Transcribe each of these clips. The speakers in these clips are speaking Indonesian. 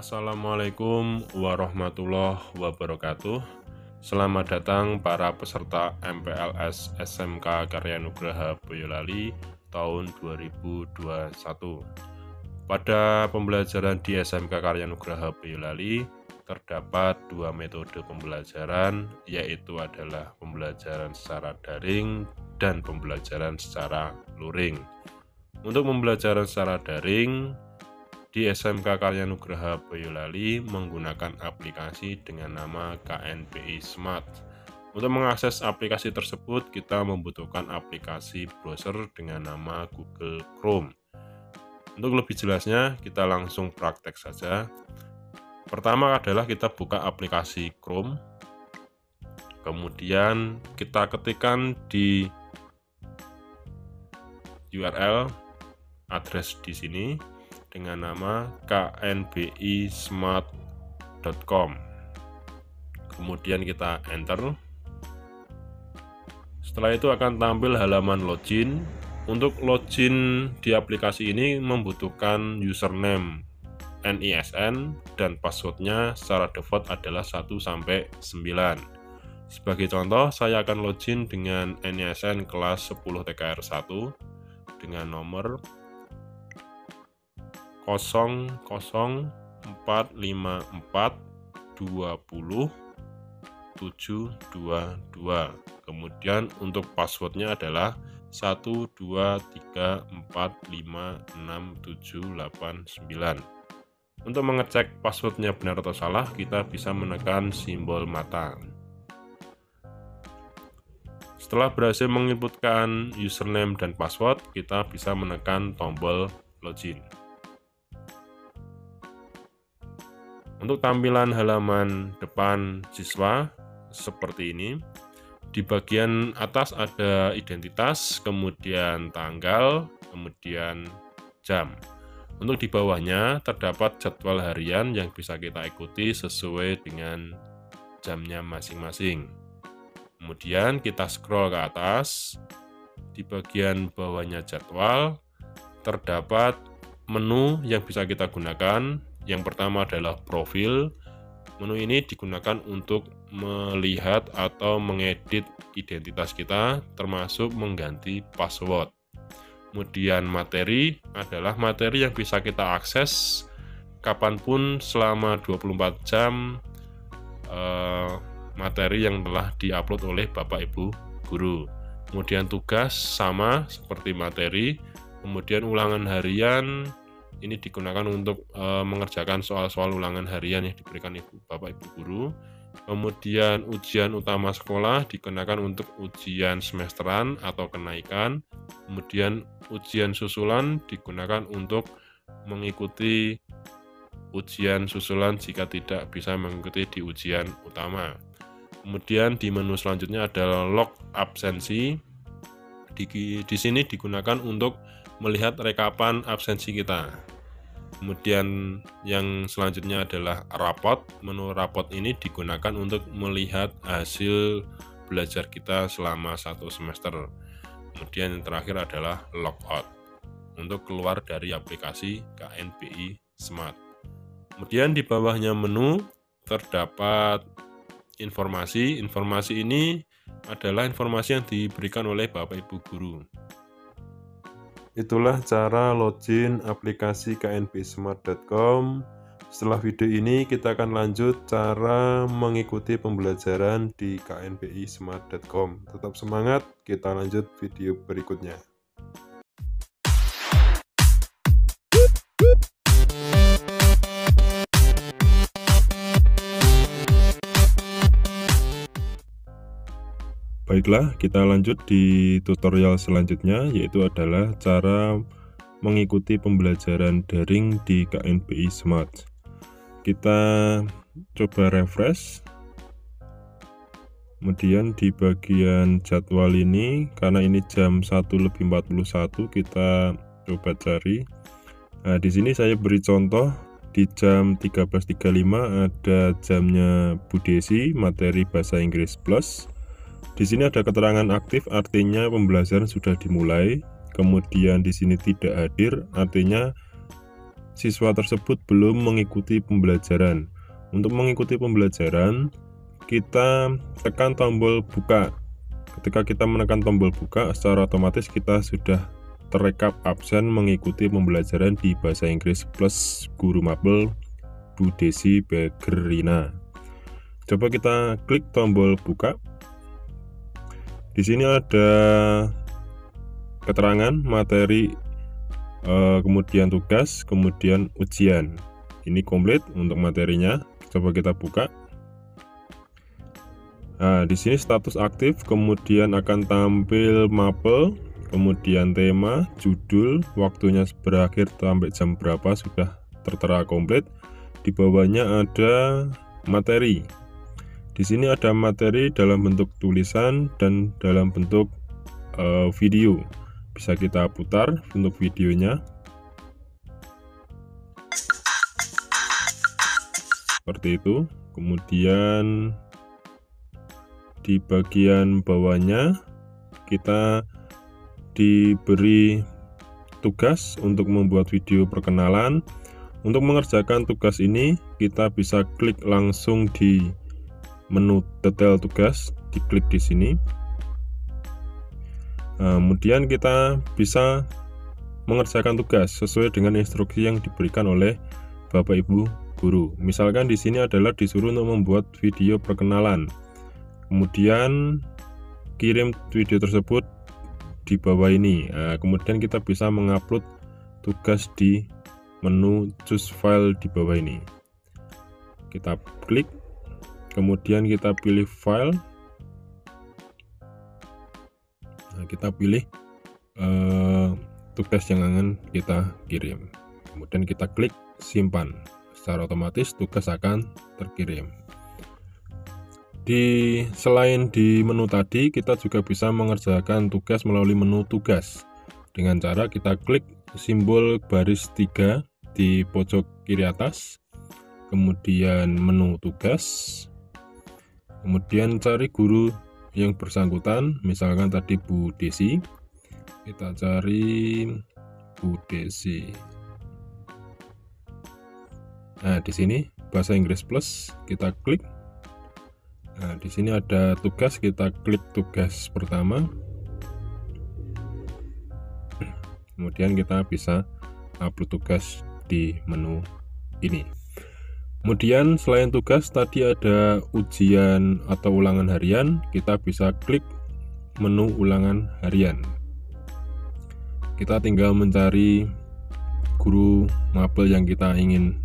Assalamualaikum warahmatullahi wabarakatuh. Selamat datang para peserta MPLS SMK Karya Nugraha Boyolali tahun 2021. Pada pembelajaran di SMK Karya Nugraha Boyolali terdapat dua metode pembelajaran, yaitu adalah pembelajaran secara daring dan pembelajaran secara luring. Untuk pembelajaran secara daring di SMK Karya Nugraha Boyolali menggunakan aplikasi dengan nama KNBI Smart. Untuk mengakses aplikasi tersebut, kita membutuhkan aplikasi browser dengan nama Google Chrome. Untuk lebih jelasnya, kita langsung praktek saja. Pertama adalah kita buka aplikasi Chrome. Kemudian kita ketikkan di URL address di sini dengan nama knbismart.com. Kemudian kita enter. Setelah itu akan tampil halaman login. Untuk login di aplikasi ini membutuhkan username NISN dan passwordnya secara default adalah 1-9. Sebagai contoh, saya akan login dengan NISN kelas 10 TKR1 dengan nomor 0045420 722. Kemudian untuk passwordnya adalah 123456789. Untuk mengecek passwordnya benar atau salah, kita bisa menekan simbol mata. Setelah berhasil menginputkan username dan password, kita bisa menekan tombol login. Untuk tampilan halaman depan siswa seperti ini. Di bagian atas ada identitas, kemudian tanggal, kemudian jam. Untuk di bawahnya terdapat jadwal harian yang bisa kita ikuti sesuai dengan jamnya masing-masing. Kemudian kita scroll ke atas. Di bagian bawahnya jadwal terdapat menu yang bisa kita gunakan. Yang pertama adalah profil. Menu ini digunakan untuk melihat atau mengedit identitas kita, termasuk mengganti password. Kemudian materi adalah materi yang bisa kita akses kapanpun selama 24 jam, materi yang telah diupload oleh Bapak Ibu Guru. Kemudian tugas sama seperti materi. Kemudian ulangan harian ini digunakan untuk mengerjakan soal-soal ulangan harian yang diberikan Bapak Ibu Guru. Kemudian ujian utama sekolah digunakan untuk ujian semesteran atau kenaikan. Kemudian ujian susulan digunakan untuk mengikuti ujian susulan jika tidak bisa mengikuti di ujian utama. Kemudian di menu selanjutnya adalah log absensi. Di sini digunakan untuk melihat rekapan absensi kita. Kemudian yang selanjutnya adalah rapot. Menu rapot ini digunakan untuk melihat hasil belajar kita selama 1 semester. Kemudian yang terakhir adalah logout untuk keluar dari aplikasi KNBI Smart. Kemudian di bawahnya menu terdapat informasi. Informasi ini adalah informasi yang diberikan oleh Bapak Ibu Guru. Itulah cara login aplikasi knbismart.com. Setelah video ini kita akan lanjut cara mengikuti pembelajaran di knbismart.com. Tetap semangat, kita lanjut video berikutnya. Baiklah, kita lanjut di tutorial selanjutnya, yaitu adalah cara mengikuti pembelajaran daring di KNBI Smart. Kita coba refresh. Kemudian di bagian jadwal ini, karena ini jam 1:41, kita coba cari. Nah, di sini saya beri contoh di jam 13.35 ada jamnya Bu Desi, materi bahasa Inggris plus. Di sini ada keterangan aktif, artinya pembelajaran sudah dimulai. Kemudian di sini tidak hadir, artinya siswa tersebut belum mengikuti pembelajaran. Untuk mengikuti pembelajaran, kita tekan tombol buka. Ketika kita menekan tombol buka, secara otomatis kita sudah terekap absen mengikuti pembelajaran di bahasa Inggris plus guru mapel Bu Desi Begerina. Coba kita klik tombol buka. Di sini ada keterangan materi, kemudian tugas, kemudian ujian. Ini komplit untuk materinya. Coba kita buka. Nah, di sini status aktif, kemudian akan tampil mapel, kemudian tema, judul, waktunya berakhir sampai jam berapa sudah tertera komplit. Di bawahnya ada materi. Di sini ada materi dalam bentuk tulisan dan dalam bentuk video. Bisa kita putar untuk videonya. Seperti itu. Kemudian di bagian bawahnya kita diberi tugas untuk membuat video perkenalan. Untuk mengerjakan tugas ini, kita bisa klik langsung di menu detail tugas, diklik di sini. Kemudian kita bisa mengerjakan tugas sesuai dengan instruksi yang diberikan oleh Bapak Ibu guru. Misalkan di sini adalah disuruh untuk membuat video perkenalan. Kemudian kirim video tersebut di bawah ini. Kemudian kita bisa mengupload tugas di menu choose file di bawah ini. Kita klik, kemudian kita pilih file. Nah, kita pilih tugas yang akan kita kirim. Kemudian kita klik simpan. Secara otomatis tugas akan terkirim. Selain di menu tadi, kita juga bisa mengerjakan tugas melalui menu tugas dengan cara kita klik simbol baris 3 di pojok kiri atas, kemudian menu tugas, kemudian cari guru yang bersangkutan, misalkan tadi Bu Desi. Kita cari Bu Desi. Nah, di sini bahasa Inggris plus, kita klik. Nah, di sini ada tugas, kita klik tugas pertama. Kemudian kita bisa upload tugas di menu ini. Kemudian selain tugas tadi ada ujian atau ulangan harian, kita bisa klik menu ulangan harian. Kita tinggal mencari guru mapel yang kita ingin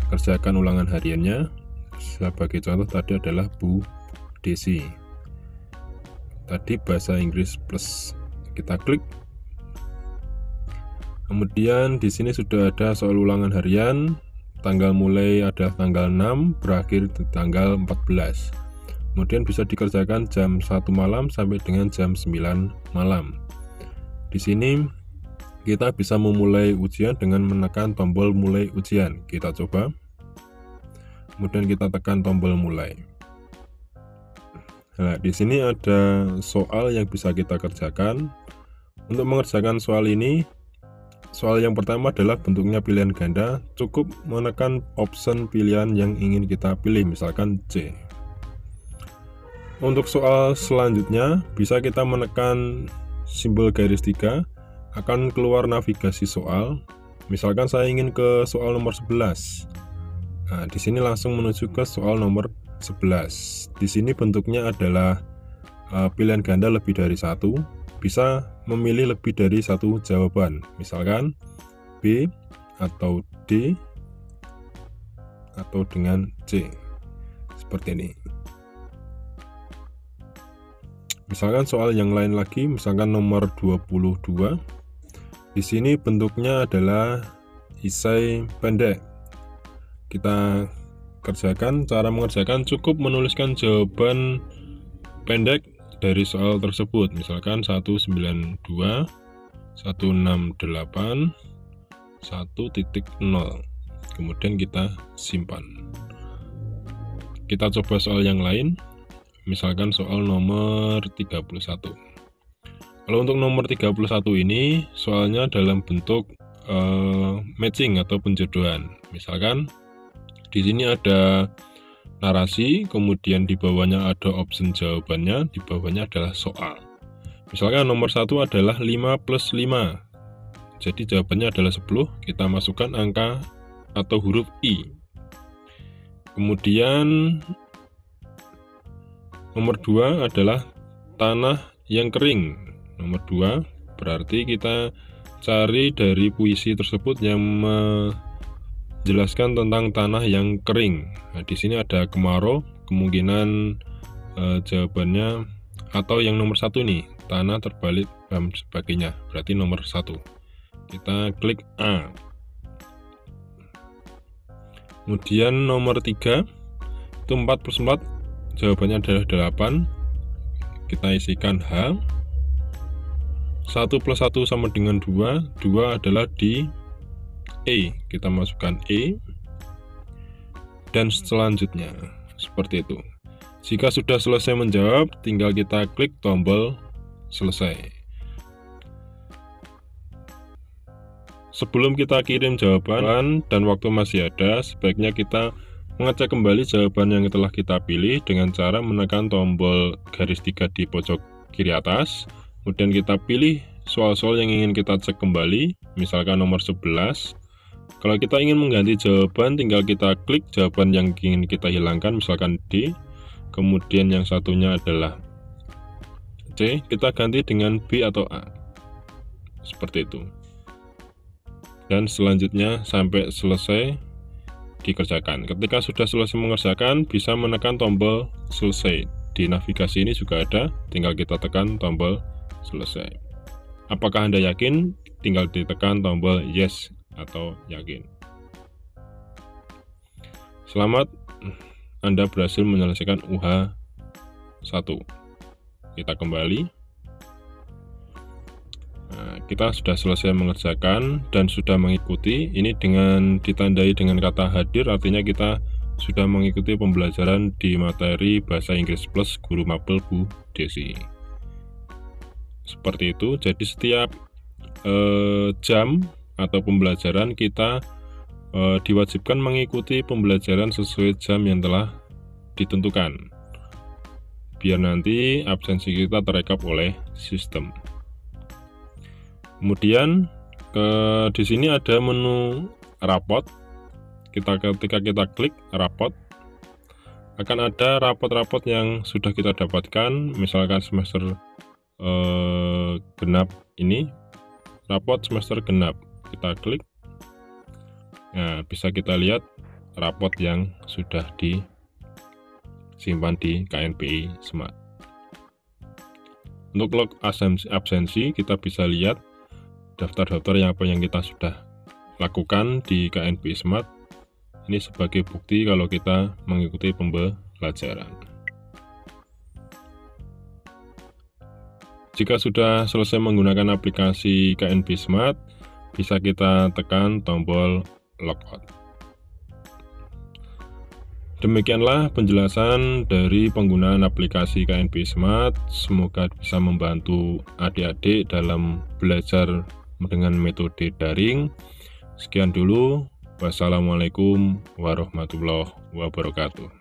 kerjakan ulangan hariannya. Sebagai contoh tadi adalah Bu Desi. Tadi bahasa Inggris plus, kita klik. Kemudian di sini sudah ada soal ulangan harian. Tanggal mulai ada tanggal 6, berakhir di tanggal 14. Kemudian bisa dikerjakan jam 1 malam sampai dengan jam 9 malam. Di sini kita bisa memulai ujian dengan menekan tombol mulai ujian. Kita coba. Kemudian kita tekan tombol mulai. Nah, di sini ada soal yang bisa kita kerjakan. Untuk mengerjakan soal ini, soal yang pertama adalah bentuknya pilihan ganda. Cukup menekan option pilihan yang ingin kita pilih, misalkan C. Untuk soal selanjutnya, bisa kita menekan simbol garis 3, akan keluar navigasi soal. Misalkan saya ingin ke soal nomor 11. Nah, di sini langsung menuju ke soal nomor 11. Di sini bentuknya adalah pilihan ganda lebih dari 1. Bisa memilih lebih dari 1 jawaban. Misalkan B atau D atau dengan C. Seperti ini. Misalkan soal yang lain lagi, misalkan nomor 22. Di sini bentuknya adalah esai pendek. Kita kerjakan, cara mengerjakan cukup menuliskan jawaban pendek dari soal tersebut. Misalkan 192, 168, 1.0. Kemudian kita simpan. Kita coba soal yang lain. Misalkan soal nomor 31. Kalau untuk nomor 31 ini soalnya dalam bentuk matching atau penjodohan. Misalkan di sini ada narasi, kemudian di bawahnya ada option jawabannya, di bawahnya adalah soal. Misalkan nomor 1 adalah 5 plus 5. Jadi jawabannya adalah 10, kita masukkan angka atau huruf I. Kemudian nomor 2 adalah tanah yang kering. Nomor 2 berarti kita cari dari puisi tersebut yang menjelaskan tentang tanah yang kering. Nah, di sini ada kemarau, kemungkinan jawabannya atau yang nomor 1 nih, tanah terbalik dan sebagainya. Berarti nomor 1. Kita klik A. Kemudian nomor 3 itu 4 plus 4, jawabannya adalah 8. Kita isikan H. 1 plus 1 sama dengan 2. 2 adalah di E. Kita masukkan E. Dan selanjutnya seperti itu. Jika sudah selesai menjawab, tinggal kita klik tombol selesai. Sebelum kita kirim jawaban dan waktu masih ada, sebaiknya kita mengecek kembali jawaban yang telah kita pilih dengan cara menekan tombol garis 3 di pojok kiri atas. Kemudian kita pilih soal-soal yang ingin kita cek kembali, misalkan nomor 11. Kalau kita ingin mengganti jawaban, tinggal kita klik jawaban yang ingin kita hilangkan, misalkan D. Kemudian yang satunya adalah C, kita ganti dengan B atau A. Seperti itu. Dan selanjutnya sampai selesai dikerjakan. Ketika sudah selesai mengerjakan, bisa menekan tombol selesai. Di navigasi ini juga ada, tinggal kita tekan tombol selesai. Apakah Anda yakin? Tinggal ditekan tombol yes atau yakin. Selamat, Anda berhasil menyelesaikan UH 1. Kita kembali. Nah, kita sudah selesai mengerjakan dan sudah mengikuti. Ini dengan ditandai dengan kata hadir, artinya kita sudah mengikuti pembelajaran di materi Bahasa Inggris Plus Guru Mapel Bu Desi. Seperti itu. Jadi setiap jam atau pembelajaran kita diwajibkan mengikuti pembelajaran sesuai jam yang telah ditentukan, biar nanti absensi kita terekap oleh sistem. Kemudian di sini ada menu rapot. Ketika kita klik rapot, akan ada rapot-rapot yang sudah kita dapatkan. Misalkan semester genap ini, rapot semester genap. Kita klik. Nah, bisa kita lihat rapot yang sudah disimpan di KNPI Smart. Untuk log absensi, kita bisa lihat daftar-daftar apa yang kita sudah lakukan di KNPI Smart. Ini sebagai bukti kalau kita mengikuti pembelajaran. Jika sudah selesai menggunakan aplikasi KNPI Smart, bisa kita tekan tombol logout. Demikianlah penjelasan dari penggunaan aplikasi KNPI Smart. Semoga bisa membantu adik-adik dalam belajar dengan metode daring. Sekian dulu. Wassalamualaikum warahmatullahi wabarakatuh.